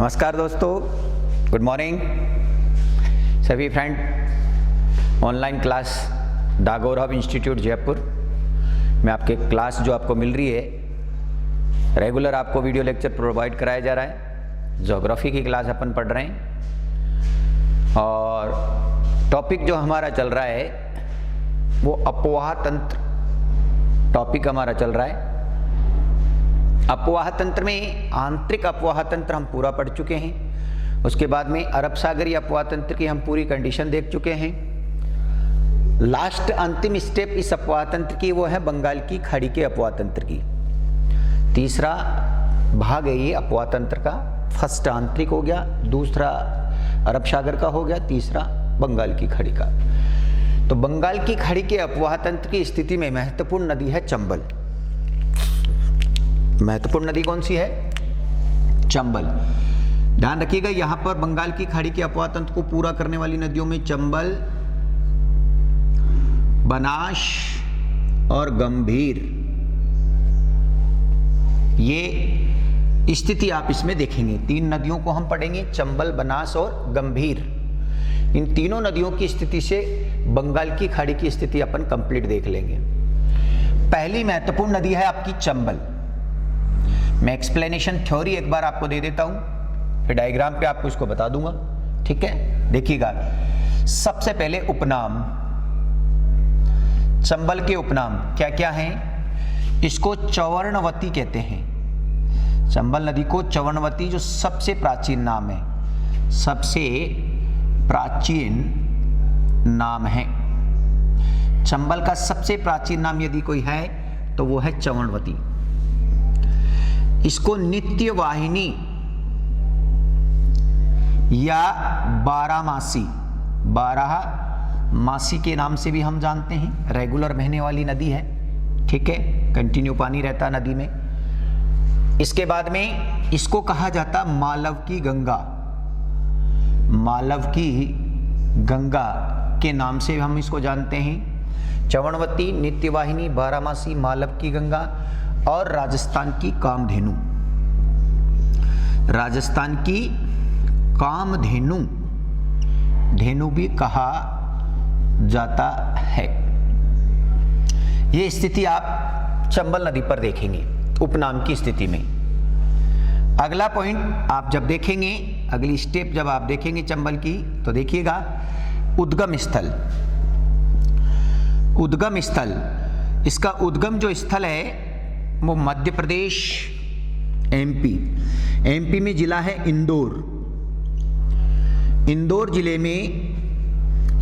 नमस्कार दोस्तों, good morning सभी friend. Online class the Gaurav institute Jaipur में आपके क्लास जो आपको मिल रही है, रेगुलर आपको वीडियो लेक्चर प्रोवाइड कराया जा रहा है। ज्योग्राफी की क्लास अपन पढ़ रहे हैं और टॉपिक जो हमारा चल रहा है वो अपवाह तंत्र टॉपिक हमारा चल रहा है। अपवाह तंत्र में आंतरिक अपवाह तंत्र हम पूरा पढ़ चुके हैं। उसके बाद में अरब सागरीय अपवाह तंत्र की हम पूरी कंडीशन देख चुके हैं। लास्ट अंतिम स्टेप इस अपवाह तंत्र की वो है बंगाल की खाड़ी के अपवाह तंत्र की। तीसरा भाग है ये अपवाह तंत्र का। फर्स्ट आंतरिक हो गया, दूसरा अरब सागर का हो गया, तीसरा बंगाल की खाड़ी का। तो बंगाल की खाड़ी के अपवाह तंत्र की स्थिति में महत्वपूर्ण नदी है चंबल। महत्वपूर्ण नदी कौन सी है? चंबल। ध्यान रखिएगा, यहां पर बंगाल की खाड़ी के अपवाह तंत्र को पूरा करने वाली नदियों में चंबल, बनास और गंभीर, ये स्थिति आप इसमें देखेंगे। तीन नदियों को हम पढ़ेंगे, चंबल, बनास और गंभीर। इन तीनों नदियों की स्थिति से बंगाल की खाड़ी की स्थिति अपन कंप्लीट देख लेंगे। पहली महत्वपूर्ण नदी है आपकी चंबल। मैं एक्सप्लेनेशन थ्योरी एक बार आपको दे देता हूं, फिर डायग्राम पे आपको इसको बता दूंगा। ठीक है, देखिएगा। सबसे पहले उपनाम, चंबल के उपनाम क्या क्या हैं? इसको चवर्णवती कहते हैं। चंबल नदी को चवर्णवती, जो सबसे प्राचीन नाम है, सबसे प्राचीन नाम है। चंबल का सबसे प्राचीन नाम यदि कोई है तो वो है चवर्णवती। इसको नित्य वाहिनी या बारहमासी, बारह मासी के नाम से भी हम जानते हैं। रेगुलर बहने वाली नदी है, ठीक है, कंटिन्यू पानी रहता नदी में। इसके बाद में इसको कहा जाता मालव की गंगा। मालव की गंगा के नाम से हम इसको जानते हैं। चवर्णवती, नित्यवाहिनी, बारहमासी, मालव की गंगा और राजस्थान की कामधेनु। राजस्थान की कामधेनु, धेनु भी कहा जाता है। यह स्थिति आप चंबल नदी पर देखेंगे उपनाम की स्थिति में। अगला पॉइंट आप जब देखेंगे, अगली स्टेप जब आप देखेंगे चंबल की, तो देखिएगा उद्गम स्थल। उद्गम स्थल, इसका उद्गम जो स्थल है वो मध्य प्रदेश, एमपी। एमपी में जिला है इंदौर। इंदौर जिले में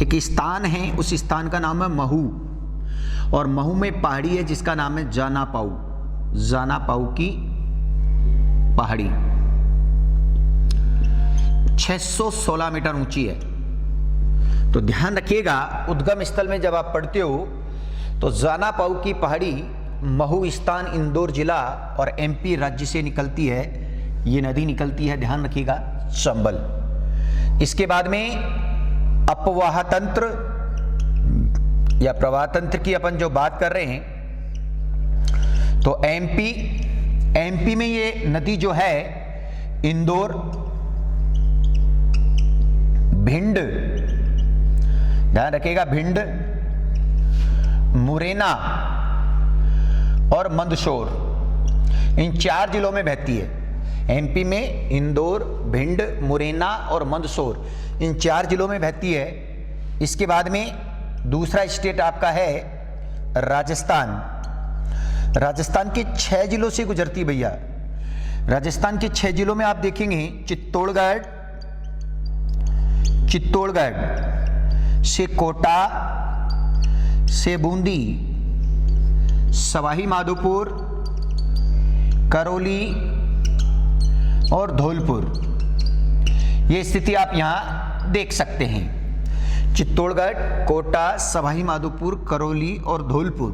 एक स्थान है, उस स्थान का नाम है महू, और महू में पहाड़ी है जिसका नाम है जानापाऊ। जानापाऊ की पहाड़ी 616 मीटर ऊंची है। तो ध्यान रखिएगा, उद्गम स्थल में जब आप पढ़ते हो तो जानापाऊ की पहाड़ी महू स्थान, इंदौर जिला और एमपी राज्य से निकलती है। ये नदी निकलती है, ध्यान रखिएगा, चंबल। इसके बाद में अपवाह तंत्र या प्रवाह तंत्र की अपन जो बात कर रहे हैं, तो एमपी में ये नदी जो है इंदौर, भिंड, ध्यान रखिएगा, भिंड, मुरैना और मंदसौर, इन 4 जिलों में बहती है। एमपी में इंदौर, भिंड, मुरैना और मंदसौर, इन 4 जिलों में बहती है। इसके बाद में दूसरा स्टेट आपका है राजस्थान। राजस्थान के 6 जिलों से गुजरती भैया। राजस्थान के 6 जिलों में आप देखेंगे चित्तौड़गढ़ से कोटा से बूंदी, सवाई माधोपुर, करौली और धौलपुर। ये स्थिति आप यहां देख सकते हैं। चित्तौड़गढ़, कोटा, सवाई माधोपुर, करौली और धौलपुर,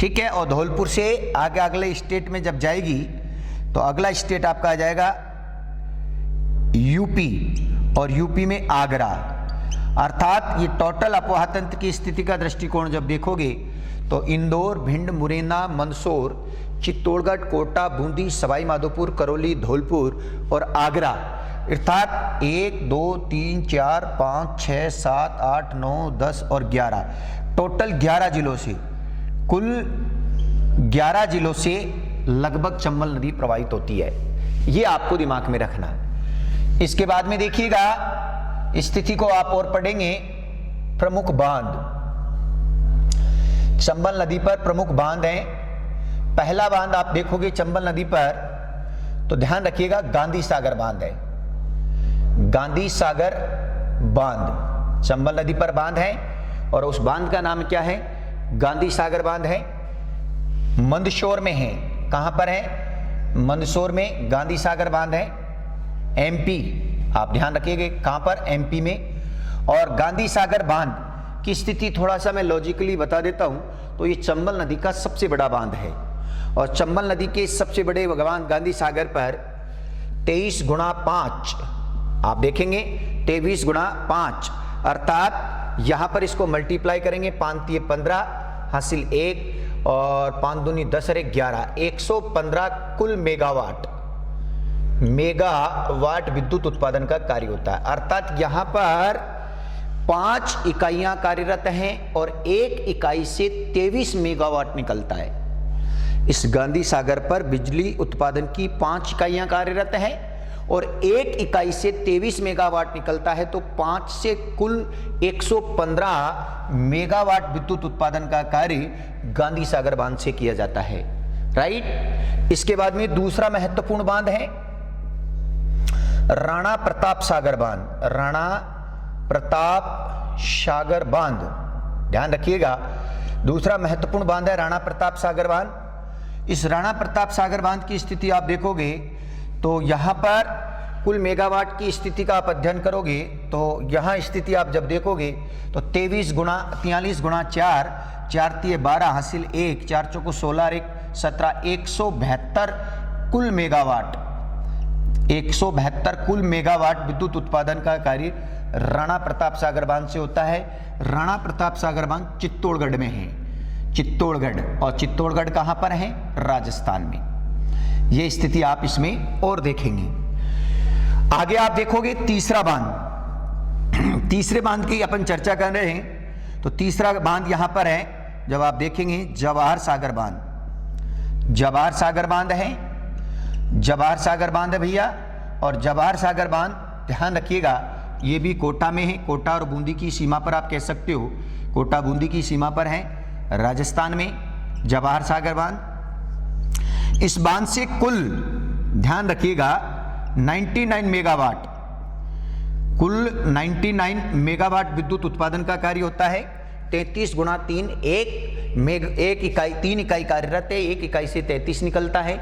ठीक है। और धौलपुर से आगे अगले स्टेट में जब जाएगी तो अगला स्टेट आपका आ जाएगा यूपी, और यूपी में आगरा। अर्थात ये टोटल अपवाह तंत्र की स्थिति का दृष्टिकोण जब देखोगे तो इंदौर, भिंड, मुरैना, मंदसौर, चित्तौड़गढ़, कोटा, बूंदी, सवाई माधोपुर, करौली, धौलपुर और आगरा, अर्थात 1 2 3 4 5 6 7 8 9 10 और 11, टोटल 11 जिलों से, कुल 11 जिलों से लगभग चंबल नदी प्रवाहित होती है। ये आपको दिमाग में रखना। इसके बाद में देखिएगा, स्थिति को आप और पढ़ेंगे, प्रमुख बांध। चंबल नदी पर प्रमुख बांध हैं। पहला बांध आप देखोगे चंबल नदी पर तो ध्यान रखिएगा, गांधी सागर बांध है। गांधी सागर बांध चंबल नदी पर बांध है और उस बांध का नाम क्या है? गांधी सागर बांध है। मंदसौर में है। कहां पर है? मंदसौर में गांधी सागर बांध है, एमपी। आप ध्यान रखिएगा कहां पर? एमपी में। और गांधी सागर बांध की स्थिति थोड़ा सा मैं लॉजिकली बता देता हूं, तो ये चंबल नदी का सबसे बड़ा बांध है और चंबल नदी के सबसे बड़े बांध गांधी सागर पर 23 गुणा 5, आप देखेंगे 23 गुणा 5, अर्थात यहां पर इसको मल्टीप्लाई करेंगे, 5 3 15 हासिल 1 और 5 दूनी 10 और 1 11, 115 कुल मेगावाट विद्युत उत्पादन का कार्य होता है। अर्थात यहां पर 5 इकाइयां कार्यरत हैं और एक इकाई से 23 मेगावाट निकलता है। इस गांधी सागर पर बिजली उत्पादन की 5 इकाइयां कार्यरत हैं और एक इकाई से 23 मेगावाट निकलता है, तो 5 से कुल 115 मेगावाट विद्युत उत्पादन का कार्य गांधी सागर बांध से किया जाता है। राइट। इसके बाद में दूसरा महत्वपूर्ण बांध है राणा प्रताप सागर बांध। राणा प्रताप सागर बांध, ध्यान रखिएगा, दूसरा महत्वपूर्ण बांध है राणा प्रताप सागर बांध। इस राणा प्रताप सागर बांध की स्थिति आप देखोगे तो यहां पर कुल मेगावाट की स्थिति का आप अध्ययन करोगे तो यहां स्थिति आप जब देखोगे तो 43 गुणा 4, 4 3 12 हासिल 1, 4 चौको 16 और 1 17, 172 कुल मेगावाट, 172 कुल मेगावाट विद्युत उत्पादन का कार्य राणा प्रताप सागर बांध से होता है। राणा प्रताप सागर बांध चित्तौड़गढ़ में है, चित्तौड़गढ़, और चित्तौड़गढ़ कहां पर है? राजस्थान में। यह स्थिति आप इसमें और देखेंगे। आगे आप देखोगे तीसरा बांध। तीसरे बांध की अपन चर्चा कर रहे हैं तो तीसरा बांध यहां पर है, जब आप देखेंगे जवाहर सागर बांध। जवाहर सागर बांध है, जवाहर सागर बांध है भैया। और जवाहर सागर बांध ध्यान रखिएगा, ये भी कोटा में है। कोटा और बूंदी की सीमा पर आप कह सकते हो, कोटा बूंदी की सीमा पर है, राजस्थान में जवाहर सागर बांध। इस बांध से कुल, ध्यान रखिएगा, 99 मेगावाट, कुल 99 मेगावाट विद्युत उत्पादन का कार्य होता है। 33 गुणा 3, एक इकाई, 3 इकाई कार्यरत है, एक इकाई से 33 निकलता है,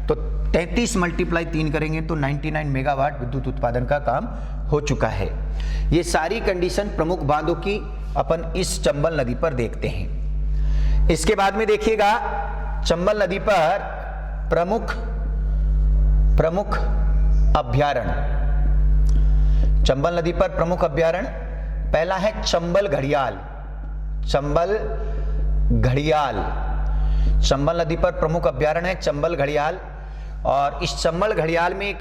तो 33 मल्टीप्लाई 3 करेंगे तो 99 मेगावाट विद्युत उत्पादन का काम हो चुका है। ये सारी कंडीशन प्रमुख बांधों की अपन इस चंबल नदी पर देखते हैं। इसके बाद में देखिएगा चंबल नदी पर प्रमुख अभ्यारण्य। चंबल नदी पर प्रमुख अभ्यारण्य, पहला है चंबल घड़ियाल। चंबल घड़ियाल, चंबल नदी पर प्रमुख अभ्यारण्य है चंबल घड़ियाल। और इस चंबल घड़ियाल में एक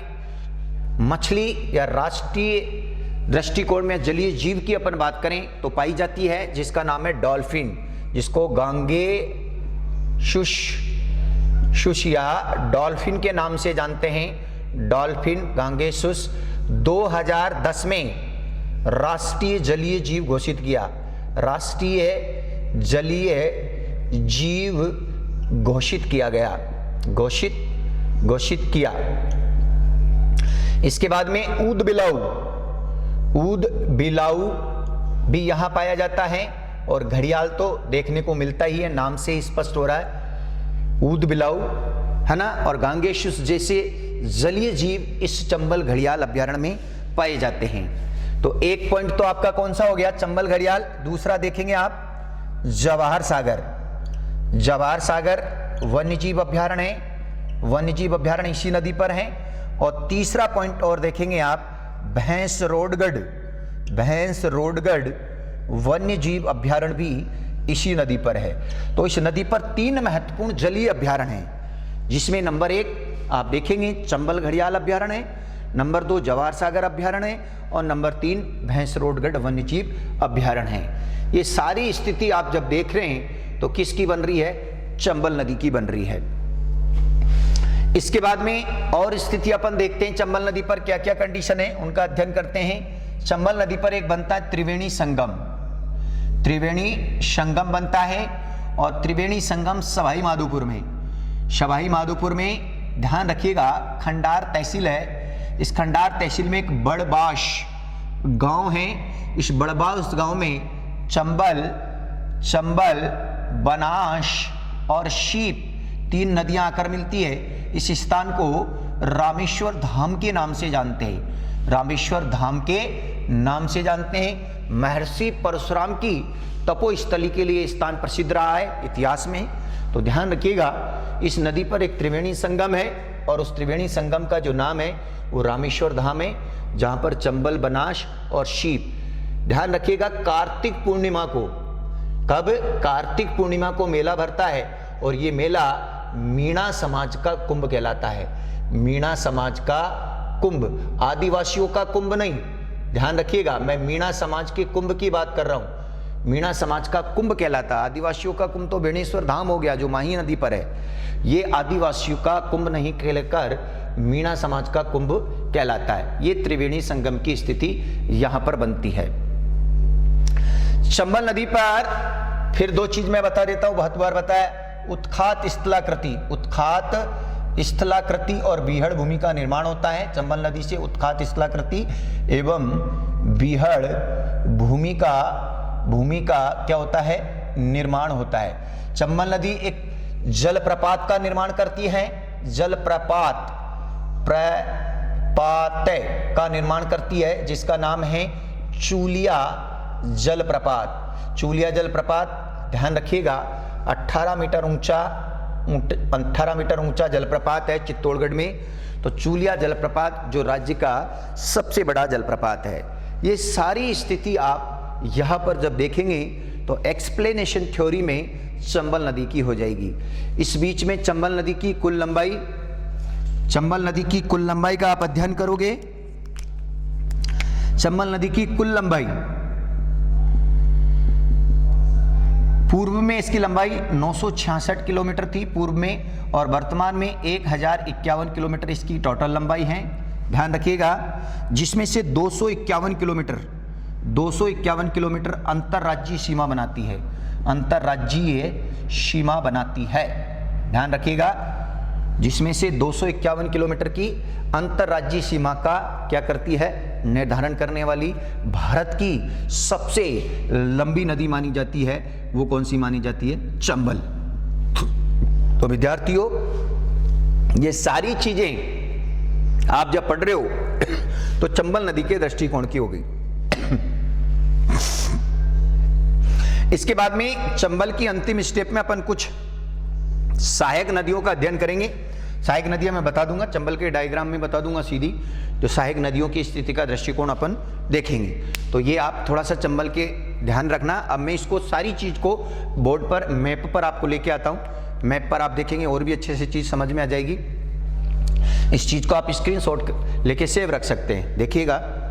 मछली या राष्ट्रीय दृष्टिकोण में जलीय जीव की अपन बात करें तो पाई जाती है, जिसका नाम है डॉल्फिन, जिसको गांगेसुस या डॉल्फिन के नाम से जानते हैं। डॉल्फिन, गांगेसुस 2010 में राष्ट्रीय जलीय जीव घोषित किया। राष्ट्रीय जलीय जीव घोषित किया गया, घोषित किया। इसके बाद में ऊद बिलाऊ भी यहां पाया जाता है और घड़ियाल तो देखने को मिलता ही है, नाम से स्पष्ट हो रहा है, ऊद बिलाऊ है ना। और गांगेसुस जैसे जलीय जीव इस चंबल घड़ियाल अभ्यारण्य में पाए जाते हैं। तो एक पॉइंट तो आपका कौन सा हो गया? चंबल घड़ियाल। दूसरा देखेंगे आप जवाहर सागर। जवाहर सागर वन्यजीव अभ्यारण्य है, वन्यजीव अभ्यारण्य इसी नदी पर है। और तीसरा पॉइंट और देखेंगे आप भैंसरोडगढ़ वन्यजीव अभ्यारण्य भी इसी नदी पर है। तो इस नदी पर 3 महत्वपूर्ण जलीय अभ्यारण्य हैं, जिसमें नंबर 1 आप देखेंगे चंबल घड़ियाल अभ्यारण्य है, नंबर 2 जवाहर सागर अभ्यारण्य है और नंबर 3 भैंसरोडगढ़ वन्यजीव अभ्यारण्य है। ये सारी स्थिति आप जब देख रहे हैं तो किसकी बन रही है? चंबल नदी की बन रही है। इसके बाद में और स्थिति अपन देखते हैं चंबल नदी पर क्या क्या कंडीशन है उनका अध्ययन करते हैं। चंबल नदी पर एक बनता है त्रिवेणी संगम, त्रिवेणी संगम बनता है और त्रिवेणी संगम सवाई माधोपुर में, सवाई माधोपुर में ध्यान रखिएगा खंडार तहसील है। इस खंडार तहसील में एक बड़बाश गांव है। इस बड़बाश गांव में चंबल, बनास और शीप 3 नदियां आकर मिलती है। इस स्थान को रामेश्वर धाम के नाम से जानते हैं, रामेश्वर धाम के नाम से जानते हैं। महर्षि परशुराम की तपोस्थली के लिए स्थान प्रसिद्ध रहा है इतिहास में। तो ध्यान रखिएगा इस नदी पर एक त्रिवेणी संगम है और उस त्रिवेणी संगम का जो नाम है वो रामेश्वर धाम है, जहां पर चंबल, बनास और शीप। ध्यान रखिएगा कार्तिक पूर्णिमा को, कब? कार्तिक पूर्णिमा को मेला भरता है और ये मेला मीणा समाज का कुंभ कहलाता है। मीणा समाज का कुंभ, आदिवासियों का कुंभ नहीं। ध्यान रखिएगा मैं मीणा समाज के कुंभ की बात कर रहा हूं। मीणा समाज का कुंभ कहलाता है। आदिवासियों का कुंभ तो बेणेश्वर धाम हो गया जो माही नदी पर है। ये आदिवासियों का कुंभ नहीं कहकर मीणा समाज का कुंभ कहलाता है। ये त्रिवेणी संगम की स्थिति यहां पर बनती है। चंबल नदी पर फिर 2 चीज मैं बता देता हूं, बहुत बार बताया। उत्खात स्थलाकृति, उत्खात स्थलाकृति और बीहड़ भूमि का निर्माण होता है। चंबल नदी से उत्खात स्थलाकृति एवं बीहड़ भूमि का क्या होता है? निर्माण होता है। चंबल नदी एक जलप्रपात का निर्माण करती है, जलप्रपात का निर्माण करती है जिसका नाम है चूलिया जलप्रपात। चूलिया जलप्रपात ध्यान रखिएगा 18 मीटर ऊंचा जलप्रपात है चित्तौड़गढ़ में। तो चूलिया जलप्रपात जो राज्य का सबसे बड़ा जलप्रपात है। ये सारी स्थिति आप यहां पर जब देखेंगे तो एक्सप्लेनेशन थ्योरी में चंबल नदी की हो जाएगी। इस बीच में चंबल नदी की कुल लंबाई का आप अध्ययन करोगे। चंबल नदी की कुल लंबाई, पूर्व में इसकी लंबाई 966 किलोमीटर थी पूर्व में, और वर्तमान में 1051 किलोमीटर इसकी टोटल लंबाई है। ध्यान रखिएगा जिसमें से 251 किलोमीटर अंतर्राज्यीय सीमा बनाती है, अंतर्राज्यीय सीमा बनाती है। ध्यान रखिएगा जिसमें से 251 किलोमीटर की अंतर्राज्यीय सीमा का क्या करती है? निर्धारण करने वाली भारत की सबसे लंबी नदी मानी जाती है। वो कौन सी मानी जाती है? चंबल। तो विद्यार्थियों ये सारी चीजें आप जब पढ़ रहे हो तो चंबल नदी के दृष्टिकोण की होगी। इसके बाद में चंबल की अंतिम स्टेप में अपन कुछ सहायक नदियों का अध्ययन करेंगे। सहायक नदियां मैं बता दूंगा, चंबल के डायग्राम में बता दूंगा सीधी, जो सहायक नदियों की स्थिति का दृष्टिकोण अपन देखेंगे। तो ये आप थोड़ा सा चंबल के ध्यान रखना। अब मैं इसको सारी चीज को बोर्ड पर, मैप पर आपको लेके आता हूं। मैप पर आप देखेंगे और भी अच्छे से चीज समझ में आ जाएगी। इस चीज को आप स्क्रीनशॉट लेके सेव रख सकते हैं। देखिएगा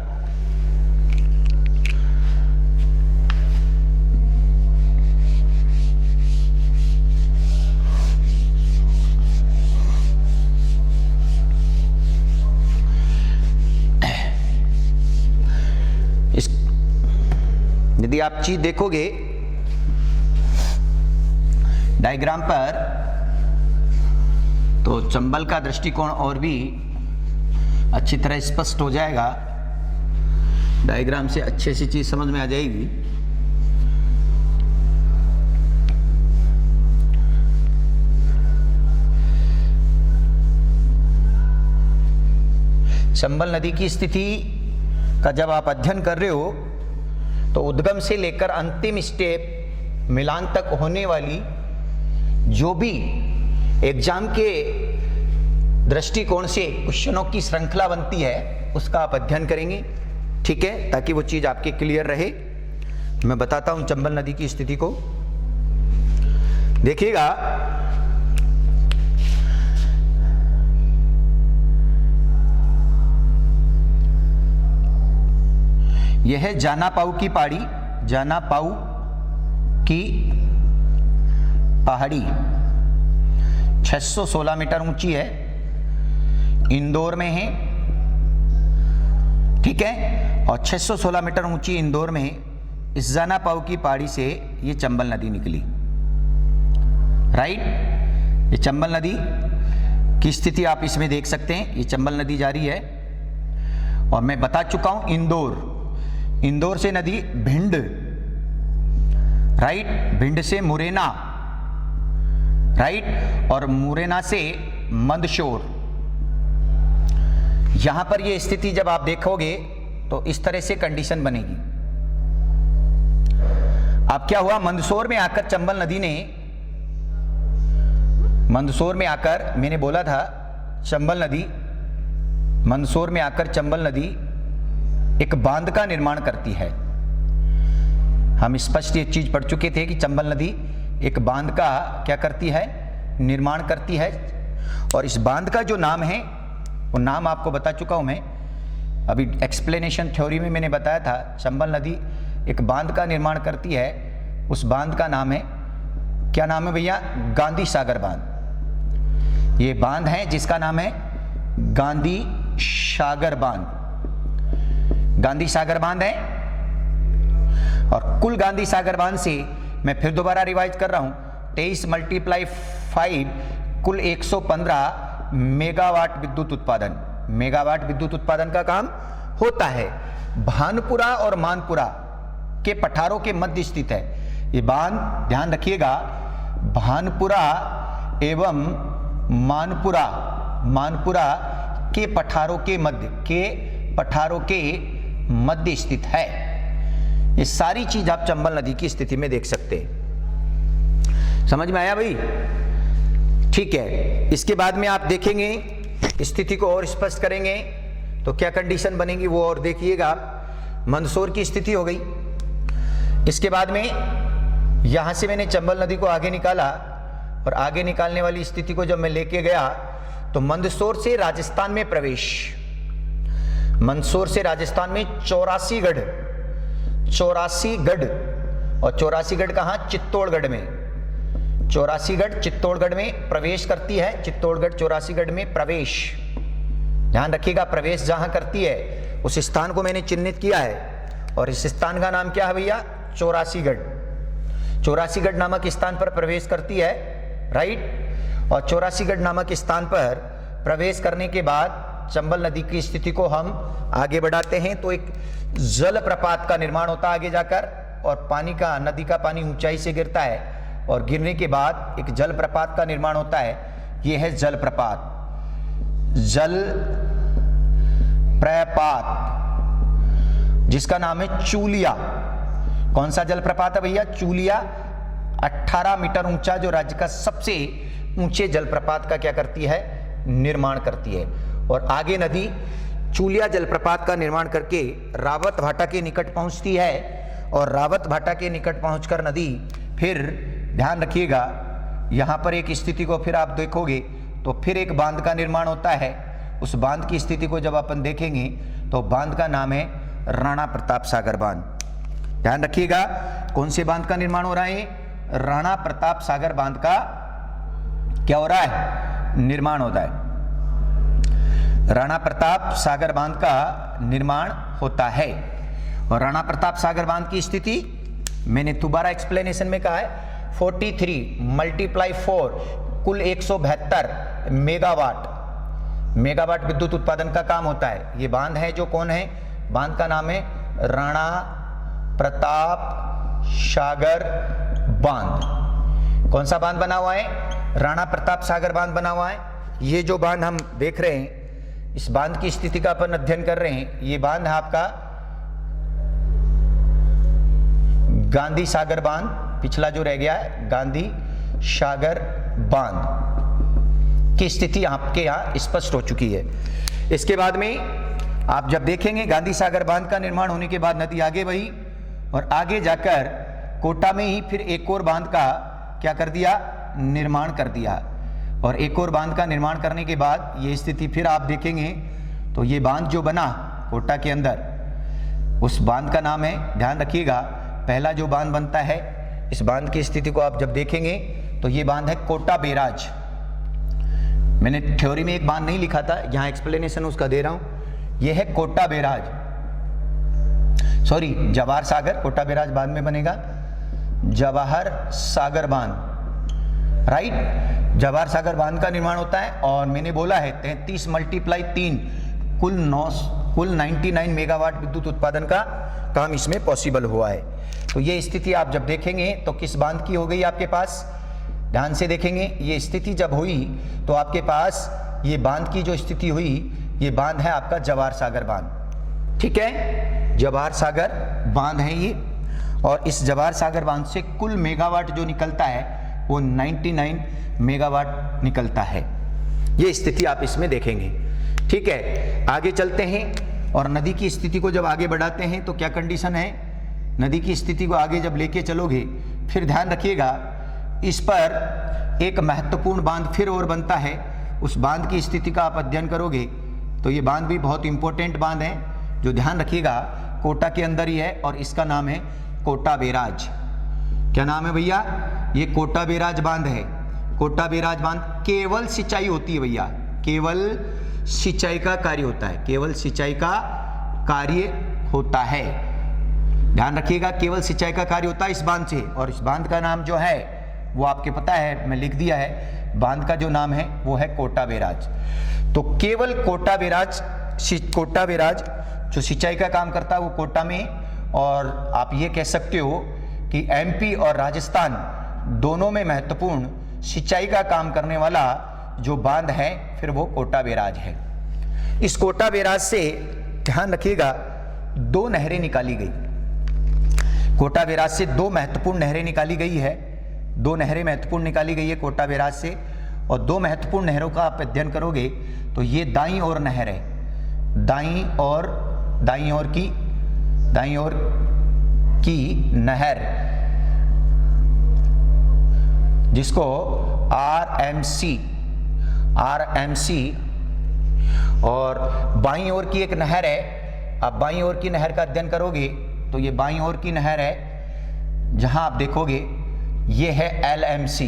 यदि आप चीज देखोगे डायग्राम पर तो चंबल का दृष्टिकोण और भी अच्छी तरह स्पष्ट हो जाएगा। डायग्राम से अच्छे से चीज समझ में आ जाएगी। चंबल नदी की स्थिति का जब आप अध्ययन कर रहे हो तो उद्गम से लेकर अंतिम स्टेप मिलान तक होने वाली जो भी एग्जाम के दृष्टिकोण से क्वेश्चनों की श्रृंखला बनती है उसका आप अध्ययन करेंगे। ठीक है, ताकि वो चीज आपके क्लियर रहे। मैं बताता हूं चंबल नदी की स्थिति को। देखिएगा यह है जानापाऊ की पहाड़ी, जानापाऊ की पहाड़ी 616 मीटर ऊंची है, इंदौर में है, ठीक है। और 616 मीटर ऊंची इंदौर में इस जानापाऊ की पहाड़ी से ये चंबल नदी निकली, राइट। ये चंबल नदी की स्थिति आप इसमें देख सकते हैं, ये चंबल नदी जा रही है। और मैं बता चुका हूं इंदौर से नदी भिंड, राइट, भिंड से मुरैना, राइट, और मुरैना से मंदसौर। यहां पर ये स्थिति जब आप देखोगे तो इस तरह से कंडीशन बनेगी। अब क्या हुआ, मंदसौर में आकर चंबल नदी ने, मंदसौर में आकर, मैंने बोला था चंबल नदी, मंदसौर में आकर चंबल नदी एक बांध का निर्माण करती है। हम स्पष्ट ये चीज पढ़ चुके थे कि चंबल नदी एक बांध का क्या करती है, निर्माण करती है। और इस बांध का जो नाम है वो नाम आपको बता चुका हूं मैं, अभी एक्सप्लेनेशन थ्योरी में मैंने बताया था। चंबल नदी एक बांध का निर्माण करती है, उस बांध का नाम है, क्या नाम है भैया, गांधी सागर बांध। ये बांध है जिसका नाम है गांधी सागर बांध, गांधी सागर बांध है। और कुल गांधी सागर बांध से मैं फिर दोबारा रिवाइज कर रहा हूं, 23 × 5 कुल 115 मेगावाट विद्युत उत्पादन, मेगावाट विद्युत उत्पादन का काम होता है। भानपुरा और मानपुरा के पठारों के मध्य स्थित है ये बांध, ध्यान रखिएगा। भानपुरा एवं मानपुरा, मानपुरा के पठारों के मध्य स्थित है। ये सारी चीज आप चंबल नदी की स्थिति में देख सकते हैं। समझ में आया भाई? ठीक है। इसके बाद में आप देखेंगे, स्थिति को और स्पष्ट करेंगे तो क्या कंडीशन बनेगी वो और देखिएगा। मंदसौर की स्थिति हो गई। इसके बाद में यहां से मैंने चंबल नदी को आगे निकाला, और आगे निकालने वाली स्थिति को जब मैं लेके गया तो मंदसौर से राजस्थान में प्रवेश, मंदसौर से राजस्थान में 84गढ़, और 84गढ़ कहां, चित्तौड़गढ़ में, 84गढ़ चित्तौड़गढ़ में प्रवेश करती है। चित्तौड़गढ़ 84गढ़ में प्रवेश, ध्यान रखिएगा, प्रवेश जहां करती है उस स्थान को मैंने चिन्हित किया है, और इस स्थान का नाम क्या है भैया, 84गढ़। 84गढ़ नामक स्थान पर प्रवेश करती है, राइट। और 84गढ़ नामक स्थान पर प्रवेश करने के बाद चंबल नदी की स्थिति को हम आगे बढ़ाते हैं तो एक जल प्रपात का निर्माण होता है आगे जाकर, और पानी का, नदी का पानी ऊंचाई से गिरता है, और गिरने के बाद एक जल प्रपात का निर्माण होता है। यह है जल प्रपात, जल प्रपात, जिसका नाम है चूलिया। कौन सा जल प्रपात है भैया, चूलिया। 18 मीटर ऊंचा, जो राज्य का सबसे ऊंचे जलप्रपात का क्या करती है, निर्माण करती है। और आगे नदी चूलिया जलप्रपात का निर्माण करके रावत भाटा के निकट पहुंचती है, और रावत भाटा के निकट पहुंचकर नदी फिर, ध्यान रखिएगा, यहां पर एक स्थिति को फिर आप देखोगे तो फिर एक बांध का निर्माण होता है। उस बांध की स्थिति को जब अपन देखेंगे तो बांध का नाम है राणा प्रताप सागर बांध। ध्यान रखिएगा, कौन से बांध का निर्माण हो रहा है, राणा प्रताप सागर बांध का क्या हो रहा है, निर्माण होता है। राणा प्रताप सागर बांध का निर्माण होता है। और राणा प्रताप सागर बांध की स्थिति मैंने दोबारा एक्सप्लेनेशन में कहा है, 43 × 4 कुल 172 मेगावाट विद्युत उत्पादन का काम होता है। ये बांध है जो कौन है, बांध का नाम है राणा प्रताप सागर बांध। कौन सा बांध बना हुआ है, राणा प्रताप सागर बांध बना हुआ है। ये जो बांध हम देख रहे हैं, इस बांध की स्थिति का अपन अध्ययन कर रहे हैं। ये बांध है आपका गांधी सागर बांध, पिछला जो रह गया है गांधी सागर बांध की स्थिति आपके यहां स्पष्ट हो चुकी है। इसके बाद में आप जब देखेंगे गांधी सागर बांध का निर्माण होने के बाद नदी आगे बढ़ी, और आगे जाकर कोटा में ही फिर एक और बांध का क्या कर दिया, निर्माण कर दिया। और एक और बांध का निर्माण करने के बाद ये स्थिति फिर आप देखेंगे तो ये बांध जो बना कोटा के अंदर, उस बांध का नाम है, ध्यान रखिएगा, पहला जो बांध बनता है, इस बांध की स्थिति को आप जब देखेंगे तो ये बांध है कोटा बैराज। मैंने थ्योरी में एक बांध नहीं लिखा था, यहां एक्सप्लेनेशन उसका दे रहा हूं। ये है Kota barrage, sorry Jawahar Sagar, Kota barrage बाद में बनेगा जवाहर सागर बांध, राइट। जवाहर सागर बांध का निर्माण होता है और मैंने बोला है 33 × 3 कुल 99 मेगावाट विद्युत उत्पादन का काम इसमें पॉसिबल हुआ है। तो ये स्थिति आप जब देखेंगे तो किस बांध की हो गई आपके पास, ध्यान से देखेंगे। ये स्थिति जब हुई तो आपके पास ये बांध की जो स्थिति हुई, ये बांध है आपका जवाहर सागर बांध, ठीक है, जवाहर सागर बांध है ये। और इस जवाहर सागर बांध से कुल मेगावाट जो निकलता है वो 99 मेगावाट निकलता है। ये स्थिति आप इसमें देखेंगे, ठीक है। आगे चलते हैं और नदी की स्थिति को जब आगे बढ़ाते हैं तो क्या कंडीशन है, नदी की स्थिति को आगे जब लेके चलोगे फिर ध्यान रखिएगा, इस पर एक महत्वपूर्ण बांध फिर और बनता है। उस बांध की स्थिति का आप अध्ययन करोगे तो ये बांध भी बहुत इंपॉर्टेंट बांध है, जो ध्यान रखिएगा कोटा के अंदर ही है और इसका नाम है कोटा बैराज। क्या नाम है भैया, ये कोटा बैराज बांध है। कोटा बैराज बांध केवल सिंचाई होती है भैया, केवल सिंचाई का कार्य होता है, केवल सिंचाई का कार्य होता है, ध्यान रखिएगा, केवल सिंचाई का कार्य होता है इस बांध से। और इस बांध का नाम जो है वो आपके पता है, मैं लिख दिया है, बांध का जो नाम है वो है कोटा बैराज। तो केवल कोटा बैराज जो सिंचाई का काम करता है वो कोटा में, और आप ये कह सकते हो कि एमपी और राजस्थान दोनों में महत्वपूर्ण सिंचाई का काम करने वाला जो बांध है फिर वो कोटा बैराज है। इस कोटा बैराज से ध्यान रखिएगा 2 नहरें निकाली गई। कोटा बैराज से 2 महत्वपूर्ण नहरें निकाली गई है, 2 नहरें महत्वपूर्ण निकाली गई है कोटा बैराज से। और 2 महत्वपूर्ण नहरों का आप अध्ययन करोगे तो ये दाईं ओर नहर है, दाईं ओर की नहर, जिसको आरएमसी, और बाईं ओर की एक नहर है। आप बाईं ओर की नहर का अध्ययन करोगे तो ये बाईं ओर की नहर है, जहां आप देखोगे ये है एलएमसी,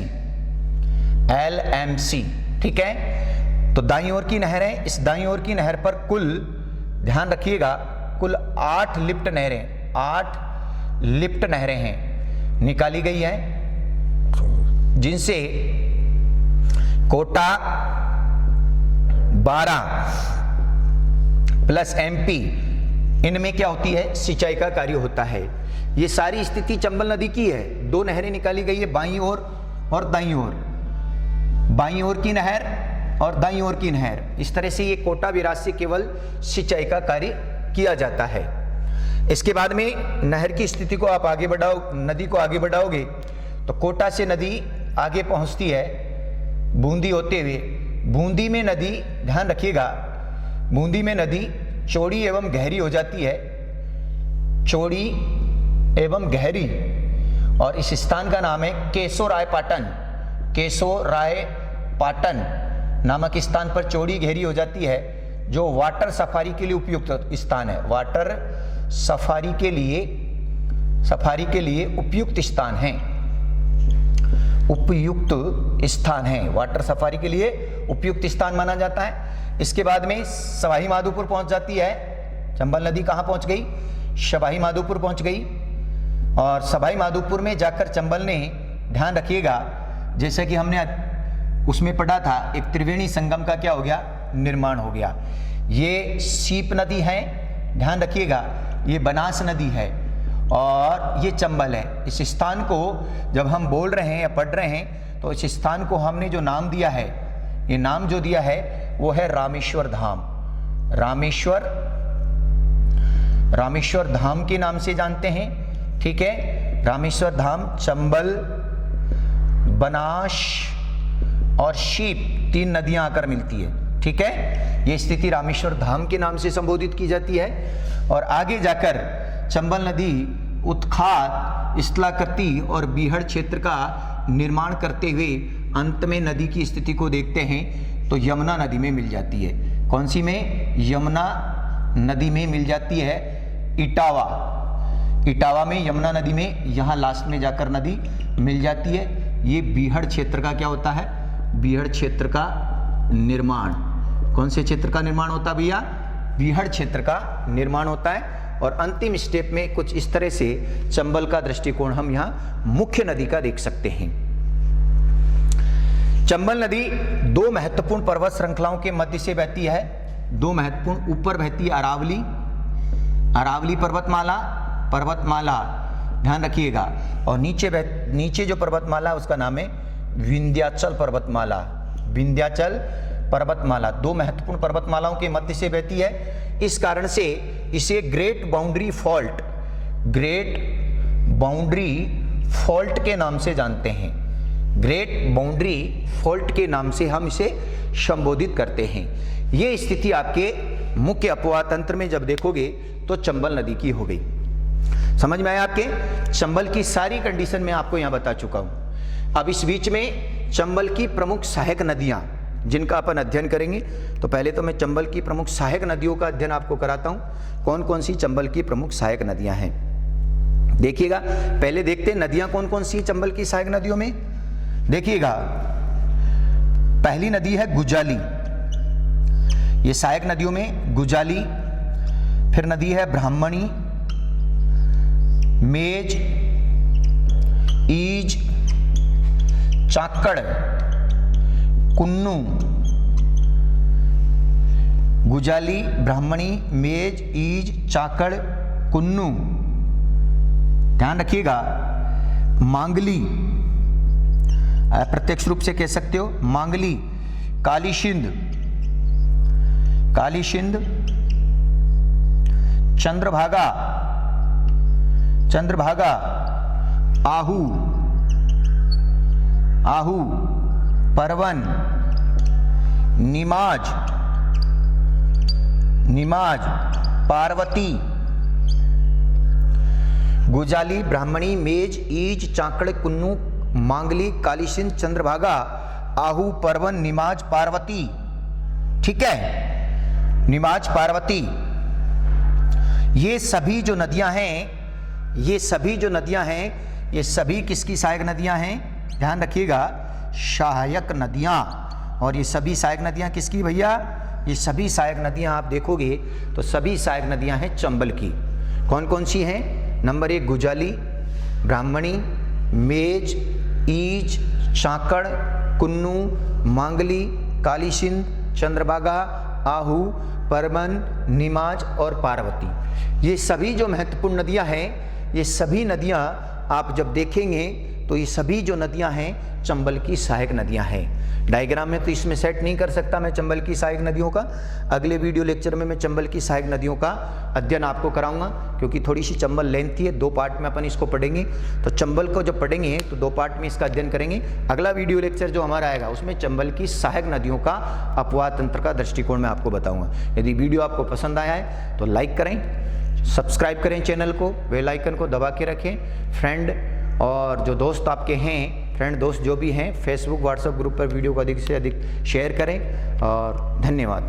ठीक है। तो दाईं ओर की नहर है, इस दाईं ओर की नहर पर कुल, ध्यान रखिएगा, कुल 8 लिफ्ट नहरें हैं निकाली गई हैं, जिनसे कोटा 12 प्लस एमपी, इनमें क्या होती है, सिंचाई का कार्य होता है। ये सारी स्थिति चंबल नदी की है। 2 नहरें निकाली गई है, बाईं ओर और दाईं ओर, बाईं ओर की नहर और दाईं ओर की नहर। इस तरह से ये कोटा बैराज से केवल सिंचाई का कार्य किया जाता है। इसके बाद में नहर की स्थिति को आप आगे बढ़ाओ, नदी को आगे बढ़ाओगे तो कोटा से नदी आगे पहुंचती है बूंदी होते हुए। बूंदी में नदी, ध्यान रखिएगा, बूंदी में नदी चौड़ी एवं गहरी हो जाती है, चौड़ी एवं गहरी, और इस स्थान का नाम है केशोरायपाटन नामक स्थान पर चौड़ी गहरी हो जाती है, जो वाटर सफारी के लिए उपयुक्त स्थान है। वाटर सफारी के लिए उपयुक्त स्थान है, वाटर सफारी के लिए उपयुक्त स्थान माना जाता है। इसके बाद में सवाई माधोपुर पहुंच जाती है। चंबल नदी कहां पहुंच गई, सवाई माधोपुर पहुंच गई। और सवाई माधोपुर में जाकर चंबल ने, ध्यान रखिएगा, जैसे कि हमने उसमें पढ़ा था, एक त्रिवेणी संगम का क्या हो गया, निर्माण हो गया। ये सीप नदी है, ध्यान रखिएगा, ये बनास नदी है और ये चंबल है। इस स्थान को जब हम बोल रहे हैं या पढ़ रहे हैं तो इस स्थान को हमने जो नाम दिया है, ये नाम जो दिया है वो है रामेश्वर धाम। रामेश्वर धाम के नाम से जानते हैं, ठीक है। रामेश्वर धाम चंबल, बनास और शीप 3 नदियां आकर मिलती है, ठीक है। ये स्थिति रामेश्वर धाम के नाम से संबोधित की जाती है। और आगे जाकर चंबल नदी उत्खात, स्थलाकृति और बीहड़ क्षेत्र का निर्माण करते हुए अंत में नदी की स्थिति को देखते हैं तो यमुना नदी में मिल जाती है। कौन सी में, यमुना नदी में मिल जाती है। इटावा, इटावा में यमुना नदी में यहाँ लास्ट में जाकर नदी मिल जाती है। ये बीहड़ क्षेत्र का क्या होता है, बीहड़ क्षेत्र का निर्माण। कौन से क्षेत्र का निर्माण होता है भैया, बीहड़ क्षेत्र का निर्माण होता है। और अंतिम स्टेप में कुछ इस तरह से चंबल का दृष्टिकोण हम यहाँ मुख्य नदी का देख सकते हैं। चंबल नदी दो महत्वपूर्ण पर्वत श्रृंखलाओं के मध्य से बहती है, दो महत्वपूर्ण, ऊपर बहती है अरावली, अरावली पर्वतमाला ध्यान रखिएगा, और नीचे जो पर्वतमाला उसका नाम है विंध्याचल पर्वतमाला, विंध्याचल पर्वतमाला। दो महत्वपूर्ण पर्वतमालाओं के मध्य से बहती है, इस कारण से इसे great boundary fault, great boundary fault के नाम से जानते हैं। ग्रेट बाउंड्री फॉल्ट के नाम से हम इसे संबोधित करते हैं। ये स्थिति आपके मुख्य अपवाह तंत्र में जब देखोगे तो चंबल नदी की हो गई। समझ में आया आपके? चंबल की सारी कंडीशन मैं आपको यहां बता चुका हूं। अब इस बीच में चंबल की प्रमुख सहायक नदियां जिनका अपन अध्ययन करेंगे, तो पहले तो मैं चंबल की प्रमुख सहायक नदियों का अध्ययन आपको कराता हूं। कौन कौन सी चंबल की प्रमुख सहायक नदियां हैं देखिएगा। पहले देखते हैं नदियां कौन कौन सी चंबल की सहायक नदियों में। देखिएगा, पहली नदी है गुजाली, ये सहायक नदियों में गुजाली। फिर नदी है ब्राह्मणी, मेज, ईज, चाकड़, कुन्नू। गुजाली, ब्राह्मणी, मेज, ईज, चाकड़, कुन्नू। ध्यान रखिएगा। मांगली, प्रत्यक्ष रूप से कह सकते हो मांगली, कालीसिंध, कालीसिंध, चंद्रभागा, चंद्रभागा, आहू, आहू, परवन, निमाज, निमाज, पार्वती। गुजाली, ब्राह्मणी, मेज, ईज, चाकड़, कुन्नू, मांगली, कालीसिंध, चंद्रभागा, आहू, परवन, निमाज, पार्वती। ठीक है, निमाज, पार्वती। ये सभी जो नदियां हैं, ये सभी जो नदियां हैं, ये सभी किसकी सहायक नदियां हैं? ध्यान रखिएगा, सहायक नदियां। और ये सभी सहायक नदियां किसकी भैया? ये सभी सहायक नदियां आप देखोगे तो सभी सहायक नदियां हैं चंबल की। कौन कौन सी हैं? नंबर 1 गुजाली, ब्राह्मणी, मेज, ईज, चाकड़, कुन्नू, मांगली, कालीसिंध, चंद्रभागा, आहू, परमन, निमाज और पार्वती। ये सभी जो महत्वपूर्ण नदियां हैं, ये सभी नदियां आप जब देखेंगे तो ये सभी जो नदियां हैं चंबल की सहायक नदियां हैं। डायग्राम में तो इसमें सेट नहीं कर सकता मैं चंबल की सहायक नदियों का। अगले वीडियो लेक्चर में मैं चंबल की सहायक नदियों का अध्ययन आपको कराऊंगा, क्योंकि थोड़ी सी चंबल लेंथी है, 2 पार्ट में अपन इसको पढ़ेंगे। तो चंबल को जब पढ़ेंगे तो 2 पार्ट में इसका अध्ययन करेंगे। अगला वीडियो लेक्चर जो हमारा आएगा उसमें चंबल की सहायक नदियों का अपवाह तंत्र का दृष्टिकोण मैं आपको बताऊंगा। यदि वीडियो आपको पसंद आया है तो लाइक करें, सब्सक्राइब करें चैनल को, बेल आइकन को दबा के रखें। फ्रेंड और जो दोस्त आपके हैं, फ्रेंड दोस्त जो भी हैं, फेसबुक व्हाट्सएप ग्रुप पर वीडियो को अधिक से अधिक शेयर करें। और धन्यवाद।